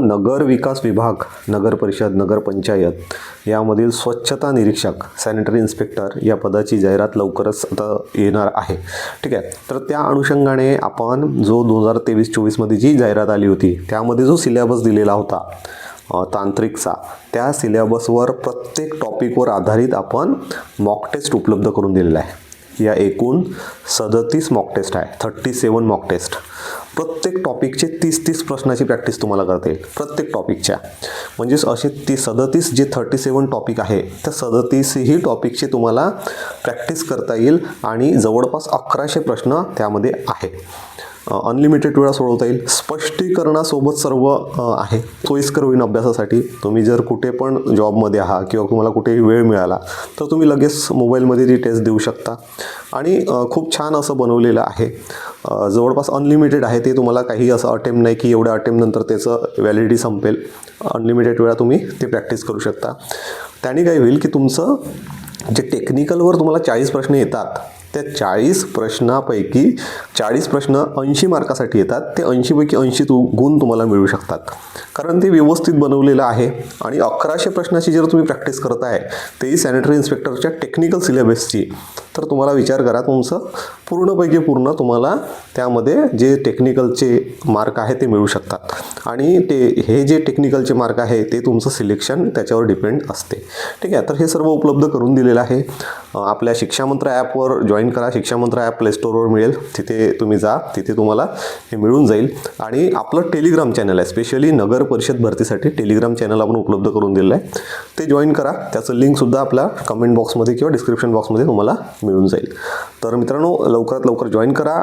नगर विकास विभाग, नगर परिषद, नगरपंचायत यामधील स्वच्छता निरीक्षक, सॅनिटरी इन्स्पेक्टर या पदाची जाहिरात लवकरच आता येणार आहे. ठीक आहे. तर त्या अनुषंगाने आपण जो 2023-24मध्ये जी जाहिरात आली होती त्यामध्ये जो सिलेबस दिलेला होता तांत्रिकचा, त्या सिलेबसवर प्रत्येक टॉपिकवर आधारित आपण मॉक टेस्ट उपलब्ध करून दिलेला आहे. या एकूण 37 मॉक टेस्ट आहे, 37 मॉक टेस्ट. प्रत्येक टॉपिकचे 30 प्रश्नाची प्रॅक्टिस तुम्हाला करता येईल प्रत्येक टॉपिकच्या. म्हणजेच असे 37 जे 37 टॉपिक आहे त्या 37ही टॉपिकचे तुम्हाला प्रॅक्टिस करता येईल आणि जवळपास 1100 प्रश्न त्यामध्ये आहे. अनलिमिटेड वेळा सोडवता येईल. स्पष्टीकरणासोबत सर्व आहे. सोयीस्कर होईल अभ्यासासाठी. तुम्ही जर कुठे पण जॉबमध्ये आहात किंवा तुम्हाला कुठेही वेळ मिळाला तर तुम्ही लगेच मोबाईलमध्ये ती टेस्ट देऊ शकता. आणि खूप छान असं बनवलेलं आहे. जवळपास अनलिमिटेड आहे ते. तुम्हाला काही असं अटेम्प्ट नाही की एवढ्या अटेम्प्टनंतर त्याचं व्हॅलिडिटी संपेल. अनलिमिटेड वेळा तुम्ही ते प्रॅक्टिस करू शकता. त्याने काय होईल की तुमचं जे टेक्निकलवर तुम्हाला 40 प्रश्न येतात त्या 40 प्रश्नापैकी 40 प्रश्न 80 मार्कासाठी येतात. ते 80 पैकी 80 गुण तुम्हाला मिळू शकतात. कारण ते व्यवस्थित बनवलेलं आहे. आणि 1100 प्रश्नाची जर तुम्ही प्रॅक्टिस करत आहे तेही सॅनिटरी इन्स्पेक्टरच्या टेक्निकल सिलेबसची, तर तुम्हाला विचार करा तुमचं पूर्णपैकी पूर्ण तुम्हाला त्यामध्ये जे टेक्निकलचे मार्क आहे ते मिळू शकतात. आणि हे जे टेक्निकलचे मार्क आहे ते तुमचं सिलेक्शन त्याच्यावर डिपेंड असते. ठीक आहे. तर हे सर्व उपलब्ध करून दिलेलं आहे. आपल्या शिक्षामंत्र ॲपवर जॉईन करा. शिक्षामंत्र ॲप प्ले स्टोअरवर मिळेल. तिथे तुम्ही जा. तिथे तुम्हाला हे मिळून जाईल. आणि आपलं टेलिग्राम चॅनल आहे, स्पेशली नगर परिषद भरतीसाठी टेलिग्राम चॅनल आपण उपलब्ध करून दिलेलं आहे. ते जॉईन करा. त्याचं लिंकसुद्धा आपल्या कमेंट बॉक्समध्ये किंवा डिस्क्रिप्शन बॉक्समध्ये तुम्हाला मिळून जाईल. तर मित्रांनो, लवकरात लवकर जॉईन करा